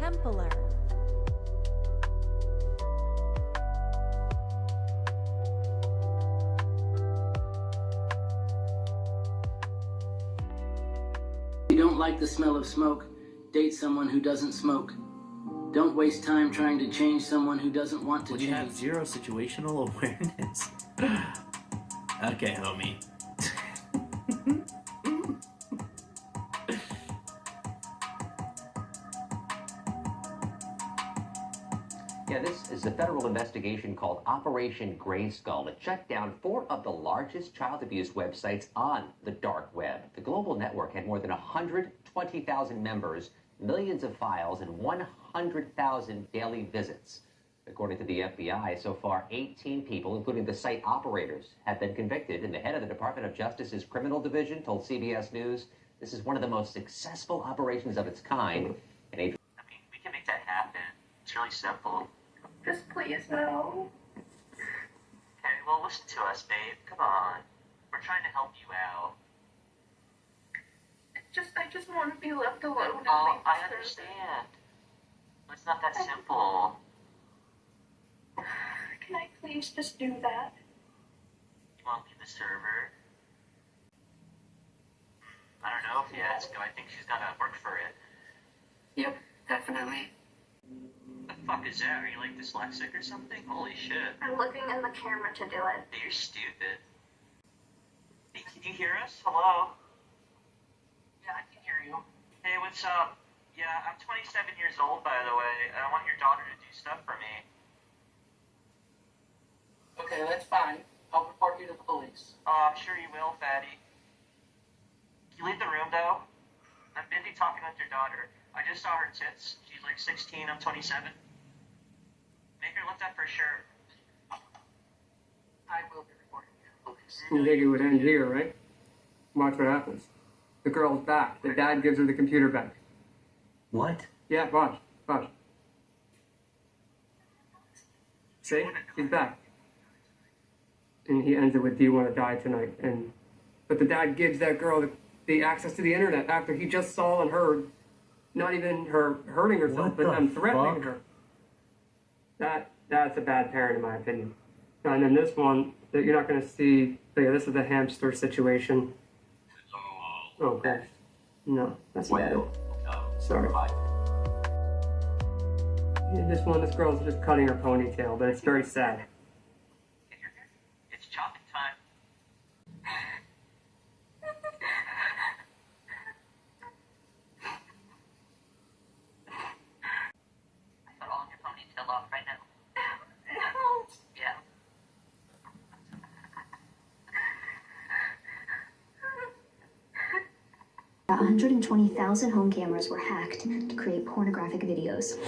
Templar. If you don't like the smell of smoke, date someone who doesn't smoke. Don't waste time trying to change someone who doesn't want to change. You have zero situational awareness. Okay, homie. Yeah, this is a federal investigation called Operation Grayskull. It shut down 4 of the largest child abuse websites on the dark web. The global network had more than 120,000 members, millions of files, and 100,000 daily visits. According to the FBI, so far 18 people, including the site operators, have been convicted, and the head of the Department of Justice's Criminal Division told CBS News this is one of the most successful operations of its kind. And I mean, we can make that happen. It's really simple. Just please, no. Okay, well, listen to us, babe. Come on. We're trying to help you out. I just want to be left alone. Oh, I understand. It's not that simple. Can I please just do that? You won't be the server. I don't know if you ask her. I think she's gonna work for it. Yep, definitely. The fuck is that? Are you like dyslexic or something? Holy shit. I'm looking in the camera to do it. You're stupid. Hey, can you hear us? Hello? Yeah, I can hear you. Hey, what's up? Yeah, I'm 27 years old, by the way, and I want your daughter to do stuff for me. Okay, that's fine. I'll report you to the police. Oh, I'm sure you will, fatty. Can you leave the room, though? I'm busy talking with your daughter. I just saw her tits. She's like 16, I'm 27. Make her lift up her shirt. I will be reporting you to the police. You think it would end here, right? Watch what happens. The girl's back. The dad gives her the computer back. What? Yeah, watch. Watch. See? He's back. And he ends it with, do you want to die tonight? But the dad gives that girl the access to the internet after he just saw and heard, not even her hurting herself, but them threatening her. That's a bad parent in my opinion. And then this one, that you're not going to see, yeah, this is the hamster situation. Oh, gosh. No, that's bad. Sorry. Yeah, this girl's just cutting her ponytail, but it's very sad. It's chopping time. I got all your ponytail off right now. Yeah. 120,000 home cameras were hacked to create pornographic videos.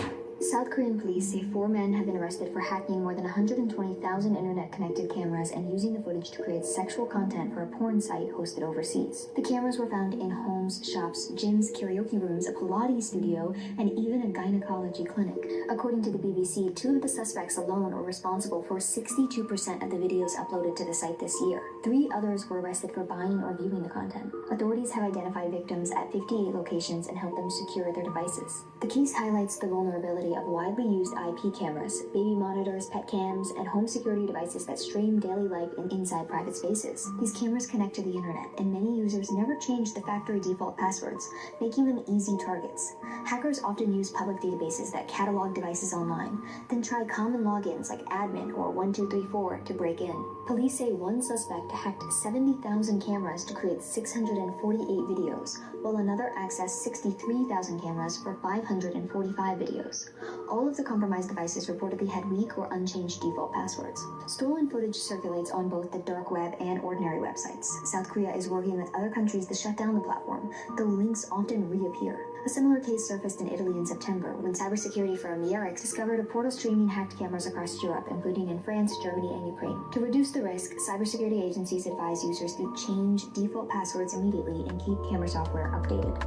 South Korean police say 4 men have been arrested for hacking more than 120,000 internet-connected cameras and using the footage to create sexual content for a porn site hosted overseas. The cameras were found in homes, shops, gyms, karaoke rooms, a Pilates studio, and even a gynecology clinic. According to the BBC, 2 of the suspects alone were responsible for 62% of the videos uploaded to the site this year. 3 others were arrested for buying or viewing the content. Authorities have identified victims at 58 locations and helped them secure their devices. The case highlights the vulnerability of widely used IP cameras, baby monitors, pet cams, and home security devices that stream daily life inside private spaces. These cameras connect to the internet, and many users never change the factory default passwords, making them easy targets. Hackers often use public databases that catalog devices online, then try common logins like admin or 1234 to break in. Police say one suspect hacked 70,000 cameras to create 648 videos, while another accessed 63,000 cameras for 545 videos. All of the compromised devices reportedly had weak or unchanged default passwords. Stolen footage circulates on both the dark web and ordinary websites. South Korea is working with other countries to shut down the platform, though links often reappear. A similar case surfaced in Italy in September, when cybersecurity firm Immerse discovered a portal streaming hacked cameras across Europe, including in France, Germany, and Ukraine. To reduce the risk, cybersecurity agencies advise users to change default passwords immediately and keep camera software updated.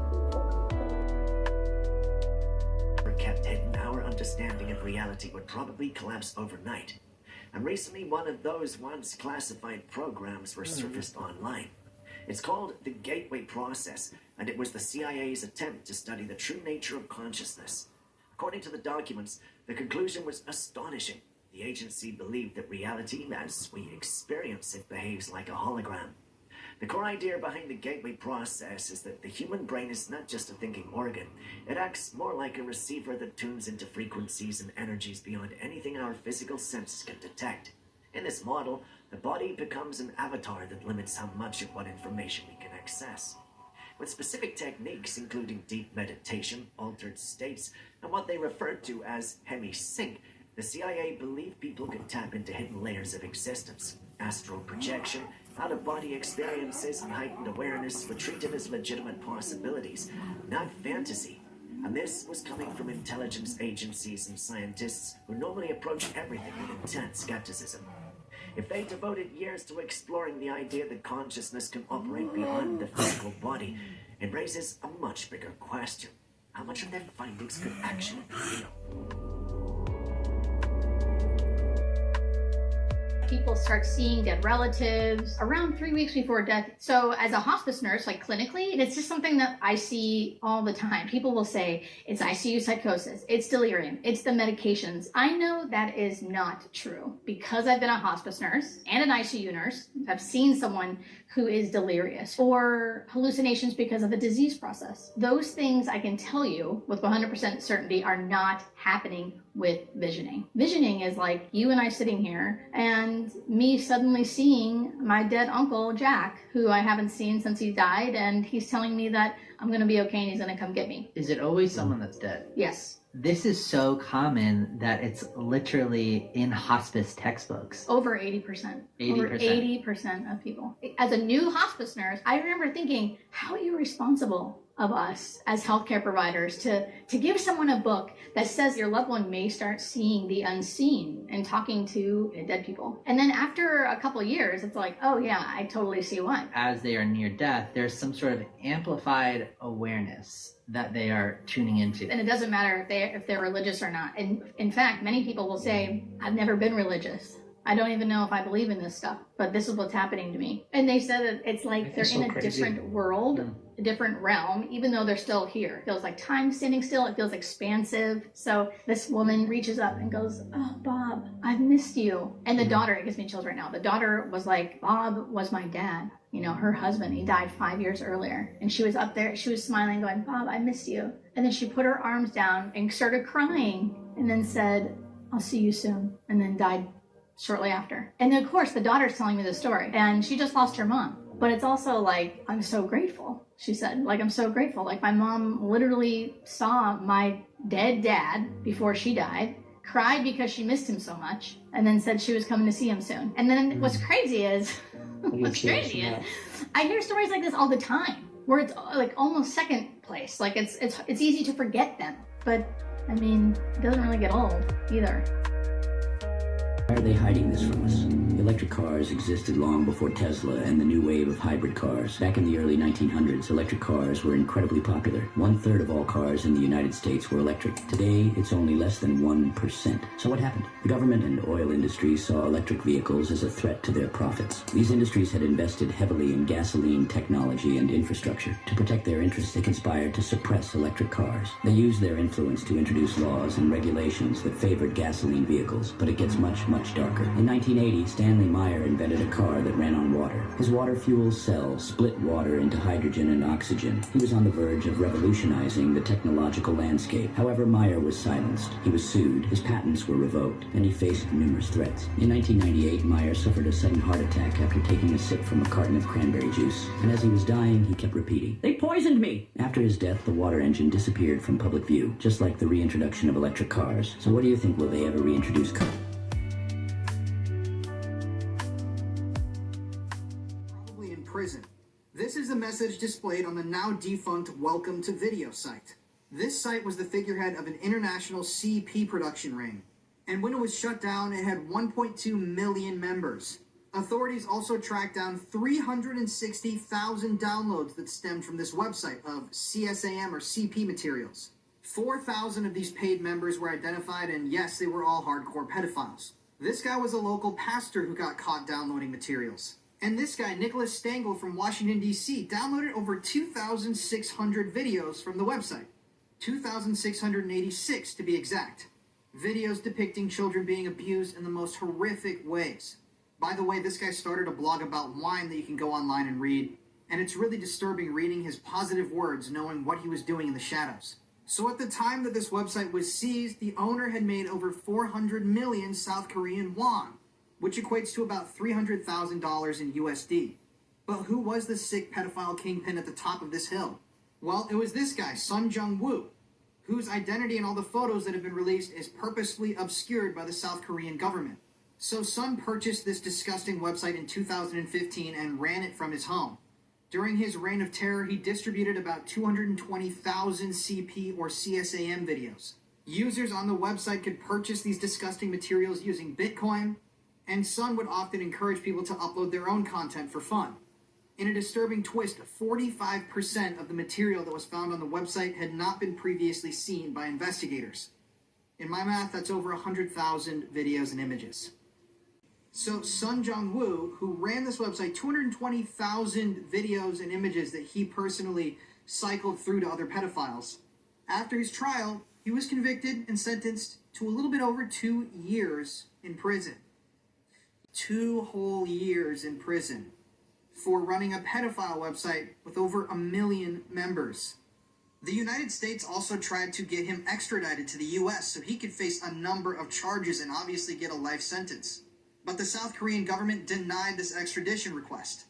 Captain, our understanding of reality would probably collapse overnight. And recently, one of those once classified programs were surfaced online. It's called the Gateway Process, and it was the CIA's attempt to study the true nature of consciousness. According to the documents, the conclusion was astonishing. The agency believed that reality, as we experience it, behaves like a hologram. The core idea behind the gateway process is that the human brain is not just a thinking organ. It acts more like a receiver that tunes into frequencies and energies beyond anything our physical senses can detect. In this model, the body becomes an avatar that limits how much of what information we can access. With specific techniques including deep meditation, altered states, and what they referred to as hemi-sync, the CIA believed people could tap into hidden layers of existence. Astral projection, out-of-body experiences, and heightened awareness were treated as legitimate possibilities, not fantasy. And this was coming from intelligence agencies and scientists who normally approach everything with intense skepticism. If they devoted years to exploring the idea that consciousness can operate beyond the physical body, it raises a much bigger question. How much of their findings could actually be real? People start seeing dead relatives around 3 weeks before death. So as a hospice nurse, like clinically, it's just something that I see all the time. People will say, it's ICU psychosis, it's delirium, it's the medications. I know that is not true because I've been a hospice nurse and an ICU nurse. I've seen someone who is delirious or hallucinations because of a disease process. Those things I can tell you with 100% certainty are not happening with visioning. Visioning is like you and I sitting here and me suddenly seeing my dead uncle Jack, who I haven't seen since he died, and he's telling me that I'm going to be okay and he's going to come get me. Is it always someone that's dead? Yes. This is so common that it's literally in hospice textbooks. Over 80%. Over 80% of people. As a new hospice nurse, I remember thinking, how irresponsible of us as healthcare providers to give someone a book that says your loved one may start seeing the unseen and talking to dead people. And then after a couple of years, it's like, oh yeah, I totally see why. As they are near death, there's some sort of amplified awareness that they are tuning into. And it doesn't matter if they're religious or not. And in fact, many people will say, I've never been religious. I don't even know if I believe in this stuff, but this is what's happening to me. And they said that it's like they're in a different world, a different realm, even though they're still here. It feels like time standing still. It feels expansive. So this woman reaches up and goes, oh, Bob, I've missed you. And the daughter, it gives me chills right now. The daughter was like, Bob was my dad. You know, her husband, he died 5 years earlier. And she was up there, she was smiling, going, Bob, I missed you. And then she put her arms down and started crying and then said, I'll see you soon. And then died shortly after. And then, of course, the daughter's telling me the story. And she just lost her mom. But it's also like, I'm so grateful, she said. Like, I'm so grateful. Like, my mom literally saw my dead dad before she died, cried because she missed him so much, and then said she was coming to see him soon. And then what's crazy is, I hear stories like this all the time, where it's like almost second place. Like, it's easy to forget them. But, I mean, it doesn't really get old either. Why are they hiding this from us? Electric cars existed long before Tesla and the new wave of hybrid cars. Back in the early 1900s, electric cars were incredibly popular. 1/3 of all cars in the United States were electric. Today, it's only less than 1%. So what happened? The government and oil industries saw electric vehicles as a threat to their profits. These industries had invested heavily in gasoline technology and infrastructure. To protect their interests, they conspired to suppress electric cars. They used their influence to introduce laws and regulations that favored gasoline vehicles, but it gets much darker. In 1980, Stanley Meyer invented a car that ran on water. His water fuel cell split water into hydrogen and oxygen. He was on the verge of revolutionizing the technological landscape. However, Meyer was silenced. He was sued, his patents were revoked, and he faced numerous threats. In 1998, Meyer suffered a sudden heart attack after taking a sip from a carton of cranberry juice. And as he was dying, he kept repeating, "They poisoned me!" After his death, the water engine disappeared from public view, just like the reintroduction of electric cars. So what do you think? Will they ever reintroduce cars? Prison. This is the message displayed on the now defunct Welcome to Video site. This site was the figurehead of an international CP production ring, and when it was shut down, it had 1.2 million members. Authorities also tracked down 360,000 downloads that stemmed from this website of CSAM or CP materials. 4,000 of these paid members were identified, and yes, they were all hardcore pedophiles. This guy was a local pastor who got caught downloading materials. And this guy, Nicholas Stengel from Washington, D.C., downloaded over 2,600 videos from the website. 2,686 to be exact. Videos depicting children being abused in the most horrific ways. By the way, this guy started a blog about wine that you can go online and read, and it's really disturbing reading his positive words knowing what he was doing in the shadows. So at the time that this website was seized, the owner had made over 400 million South Korean won, which equates to about $300,000 in USD. But who was the sick pedophile kingpin at the top of this hill? Well, it was this guy, Sun Jung-woo, whose identity in all the photos that have been released is purposefully obscured by the South Korean government. So Sun purchased this disgusting website in 2015 and ran it from his home. During his reign of terror, he distributed about 220,000 CP or CSAM videos. Users on the website could purchase these disgusting materials using Bitcoin, and Sun would often encourage people to upload their own content for fun. In a disturbing twist, 45% of the material that was found on the website had not been previously seen by investigators. In my math, that's over 100,000 videos and images. So Sun Jung-woo, who ran this website, 220,000 videos and images that he personally cycled through to other pedophiles. After his trial, he was convicted and sentenced to a little bit over 2 years in prison. 2 whole years in prison for running a pedophile website with over 1 million members. The United States also tried to get him extradited to the US so he could face a number of charges and obviously get a life sentence. But the South Korean government denied this extradition request.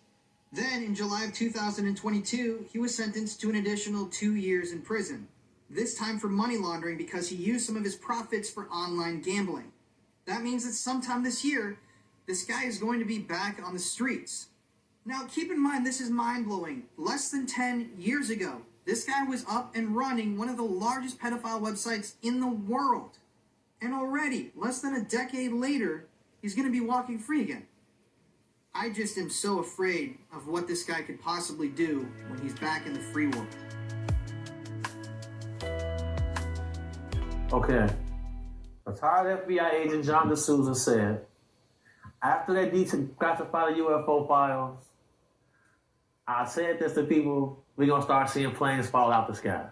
Then, in July of 2022, he was sentenced to an additional 2 years in prison, this time for money laundering because he used some of his profits for online gambling. That means that sometime this year, this guy is going to be back on the streets. Now, keep in mind, this is mind-blowing. Less than 10 years ago, this guy was up and running one of the largest pedophile websites in the world. And already, less than a decade later, he's going to be walking free again. I just am so afraid of what this guy could possibly do when he's back in the free world. Okay. Retired FBI agent John D'Souza said, after they declassified the UFO files, I said this to people, we're going to start seeing planes fall out the sky.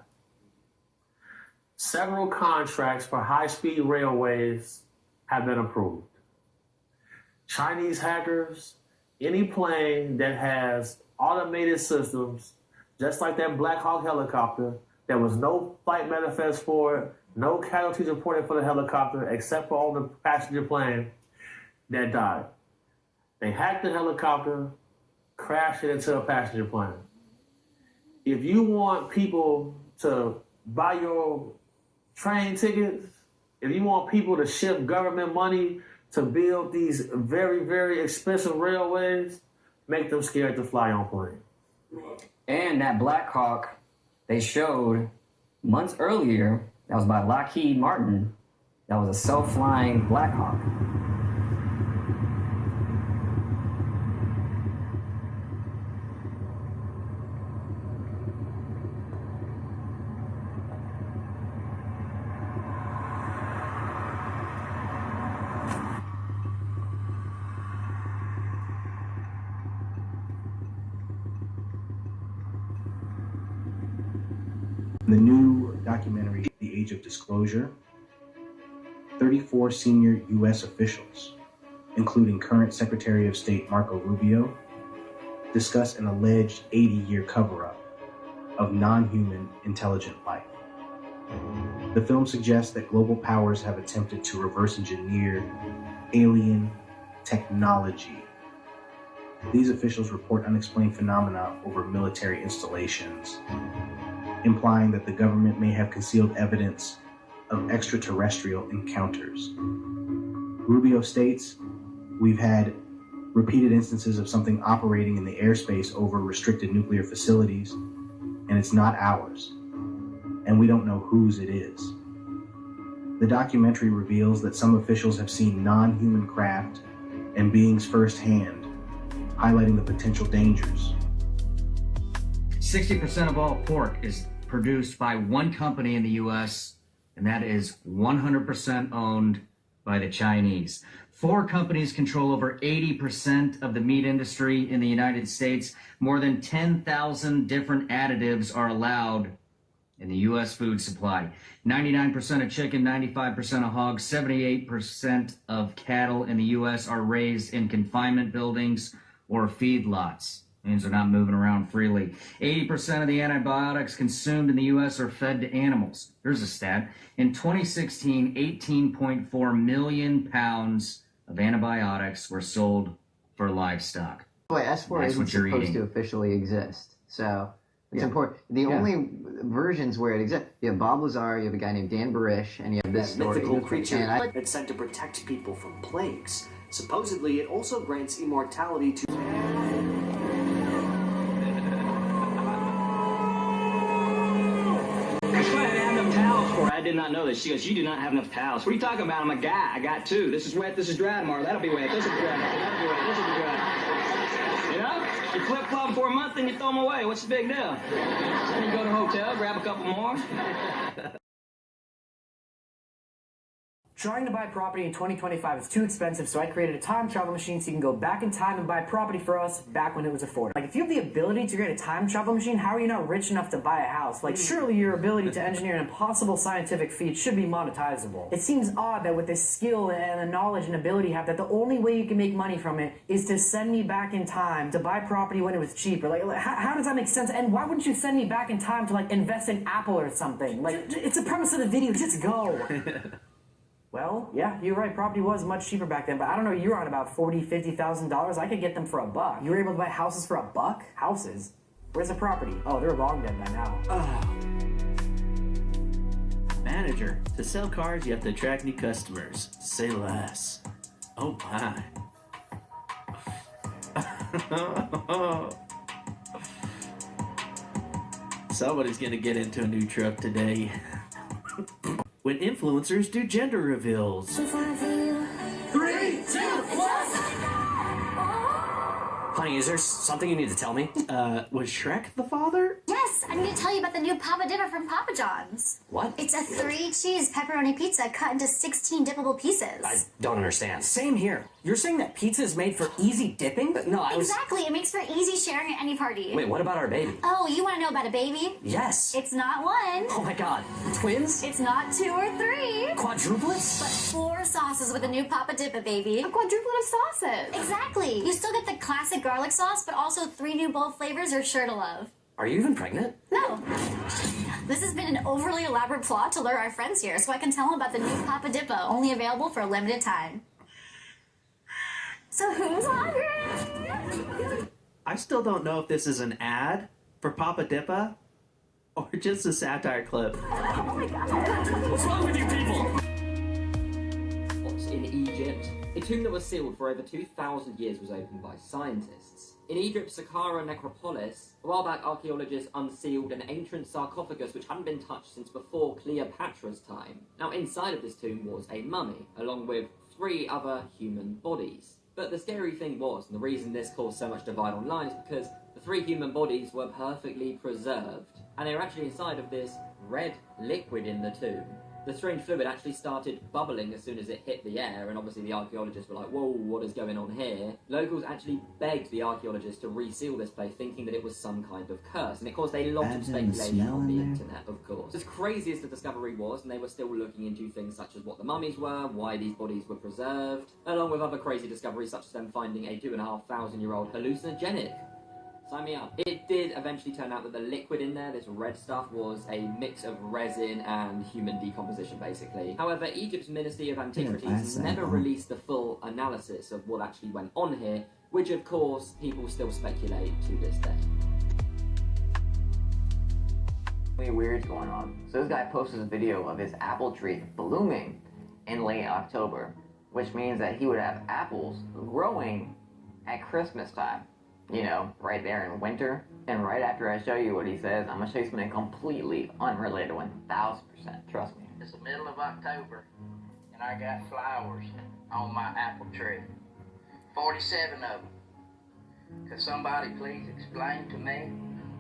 Several contracts for high-speed railways have been approved. Chinese hackers, any plane that has automated systems, just like that Black Hawk helicopter, there was no flight manifest for it, no casualties reported for the helicopter except for on the passenger plane that died. They hacked the helicopter, crashed it into a passenger plane. If you want people to buy your train tickets, if you want people to ship government money to build these very, very expensive railways, make them scared to fly on planes. And that Black Hawk they showed months earlier, that was by Lockheed Martin, that was a self-flying Black Hawk. The new documentary, The Age of Disclosure, 34 senior U.S. officials, including current Secretary of State Marco Rubio, discuss an alleged 80-year cover-up of non-human intelligent life. The film suggests that global powers have attempted to reverse engineer alien technology. These officials report unexplained phenomena over military installations, implying that the government may have concealed evidence of extraterrestrial encounters. Rubio states, we've had repeated instances of something operating in the airspace over restricted nuclear facilities, and it's not ours, and we don't know whose it is. The documentary reveals that some officials have seen non-human craft and beings firsthand, highlighting the potential dangers. 60% of all pork is produced by one company in the US, and that is 100% owned by the Chinese. 4 companies control over 80% of the meat industry in the United States. More than 10,000 different additives are allowed in the U.S. food supply. 99% of chicken, 95% of hogs, 78% of cattle in the U.S. are raised in confinement buildings or feedlots. Means they're not moving around freely. 80% of the antibiotics consumed in the U.S. are fed to animals. Here's a stat. In 2016, 18.4 million pounds of antibiotics were sold for livestock. Boy, S4 That's isn't what you're supposed eating. to officially exist, so it's Yeah. important. The Yeah. only versions where it exists, you have Bob Lazar, you have a guy named Dan Barish, and you have this That story. mythical creature And that's said to protect people from plagues. Supposedly, it also grants immortality to... I did not know this. She goes, you do not have enough towels. What are you talking about? I'm a guy. I got two. This is wet. This is dry tomorrow. That'll be wet. This will be dry. That'll be wet. This will be dry. You know? You flip-flop them for a month and you throw them away. What's the big deal? Then you go to a hotel, grab a couple more. Trying to buy property in 2025 is too expensive, so I created a time travel machine so you can go back in time and buy property for us back when it was affordable. Like, if you have the ability to create a time travel machine, how are you not rich enough to buy a house? Like, surely your ability to engineer an impossible scientific feat should be monetizable. It seems odd that with the skill and the knowledge and ability you have, that the only way you can make money from it is to send me back in time to buy property when it was cheaper. Like how does that make sense? And why wouldn't you send me back in time to, like, invest in Apple or something? Like, it's the premise of the video. Just go. Well, yeah, you're right. Property was much cheaper back then, but I don't know. You're on about $40,000, $50,000. I could get them for $1. You were able to buy houses for $1? Houses? Where's the property? Oh, they're long dead by now. Manager, to sell cars, you have to attract new customers. Say less. Oh my. Somebody's gonna get into a new truck today. When influencers do gender reveals. 3, 2, 1. Honey, is there something you need to tell me? Was Shrek the father? Yes, I'm going to tell you about the new Papa Dipper from Papa John's. What? It's a 3-cheese pepperoni pizza cut into 16 dippable pieces. I don't understand. Same here. You're saying that pizza is made for easy dipping? No, I was... Exactly, it makes for easy sharing at any party. Wait, what about our baby? Oh, you want to know about a baby? Yes. It's not 1. Oh my god. Twins? It's not 2 or 3. Quadruplets? But 4 sauces with a new Papa Dipper, baby. A quadruplet of sauces. Exactly. You still get the classic garlic sauce, but also 3 new bold flavors you're sure to love. Are you even pregnant? No. This has been an overly elaborate plot to lure our friends here so I can tell them about the new Papa Dippo, only available for a limited time. So who's hungry? I still don't know if this is an ad for Papa Dippa or just a satire clip. Oh my god. What's wrong with you people? What's in Egypt? A tomb that was sealed for over 2,000 years was opened by scientists. In Egypt's Saqqara necropolis, a while back archaeologists unsealed an ancient sarcophagus which hadn't been touched since before Cleopatra's time. Now inside of this tomb was a mummy, along with 3 other human bodies. But the scary thing was, and the reason this caused so much divide online, is because the 3 human bodies were perfectly preserved, and they were actually inside of this red liquid in the tomb. The strange fluid actually started bubbling as soon as it hit the air, and obviously the archaeologists were like, whoa, what is going on here? Locals actually begged the archaeologists to reseal this place, thinking that it was some kind of curse, and it caused a lot of speculation on the internet, of course. As crazy as the discovery was, and they were still looking into things such as what the mummies were, why these bodies were preserved, along with other crazy discoveries such as them finding a 2,500-year-old hallucinogenic. Sign me up. It did eventually turn out that the liquid in there, this red stuff, was a mix of resin and human decomposition, basically. However, Egypt's Ministry of Antiquities never released the full analysis of what actually went on here, which of course people still speculate to this day. Something weird's going on. So this guy posted a video of his apple tree blooming in late October, which means that he would have apples growing at Christmas time. You know, right there in winter. And right after I show you what he says, I'm gonna show you something completely unrelated, 1000%. Trust me. It's the middle of October, and I got flowers on my apple tree. 47 of them. Could somebody please explain to me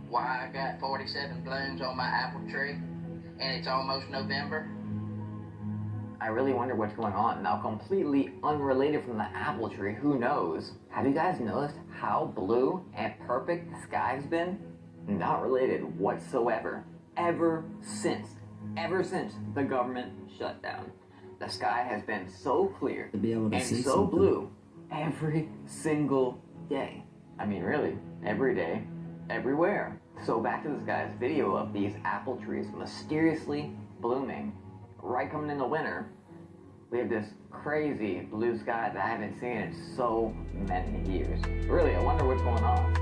why I got 47 blooms on my apple tree, and it's almost November? I really wonder what's going on. Now, completely unrelated from the apple tree, who knows? Have you guys noticed how blue and perfect the sky's been? Not related whatsoever. ever since the government shutdown. The sky has been so clear and so blue every single day. I mean, really, every day, everywhere. So back to this guy's video of these apple trees mysteriously blooming. Right coming in the winter, we have this crazy blue sky that I haven't seen in so many years. Really, I wonder what's going on.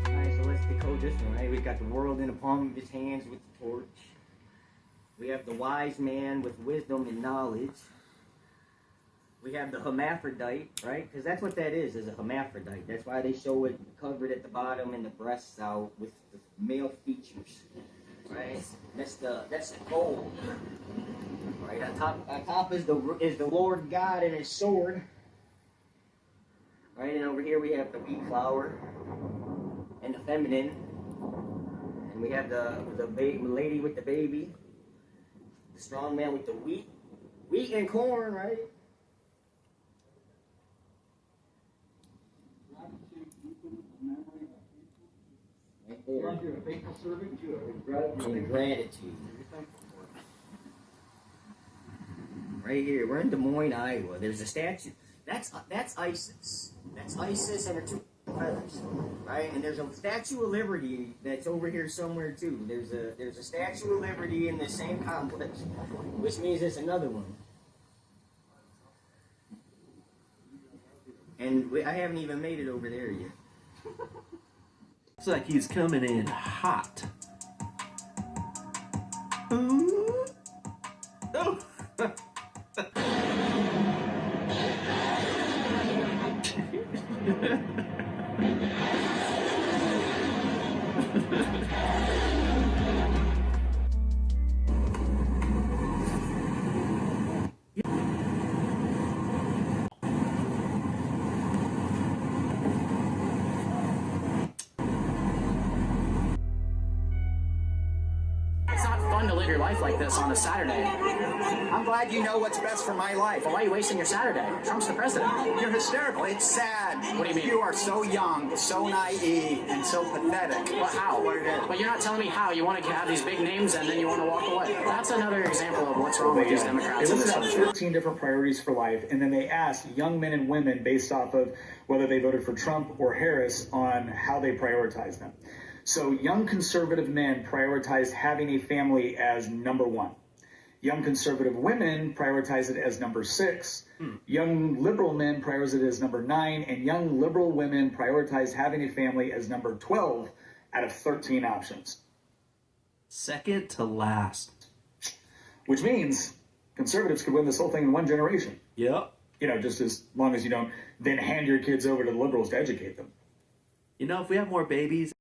Alright, so let's decode this one, right? We've got the world in the palm of his hands with the torch. We have the wise man with wisdom and knowledge. We have the hermaphrodite, right? Because that's what that is a hermaphrodite. That's why they show it covered at the bottom and the breasts out with the male features, right? That's the gold. Right, on top is the Lord God and his sword. Right, and over here we have the wheat flower and the feminine. And we have the lady with the baby. The strong man with the wheat and corn, right? Right there. And the gratitude. Right here, we're in Des Moines, Iowa. There's a statue. That's ISIS. That's ISIS and her two feathers, right? And there's a Statue of Liberty that's over here somewhere too. There's a Statue of Liberty in the same complex, which means it's another one. And I haven't even made it over there yet. Looks like he's coming in hot. Ooh. Oh. It's not fun to live your life like this on a Saturday. I'm glad you know what's best for my life. Well, why are you wasting your Saturday? Trump's the president. You're hysterical. It's sad. What do you mean? You are so young, so naive, and so pathetic. Well, how? But you're not telling me how. You want to have these big names and then you want to walk away. That's another example of what's wrong with these Democrats. They listed out 13 different priorities for life, and then they asked young men and women based off of whether they voted for Trump or Harris on how they prioritize them. So young conservative men prioritized having a family as number 1. Young conservative women prioritize it as number 6. Young liberal men prioritize it as number 9. And young liberal women prioritize having a family as number 12 out of 13 options. Second to last. Which means conservatives could win this whole thing in one generation. Yep. You know, just as long as you don't then hand your kids over to the liberals to educate them. You know, if we have more babies...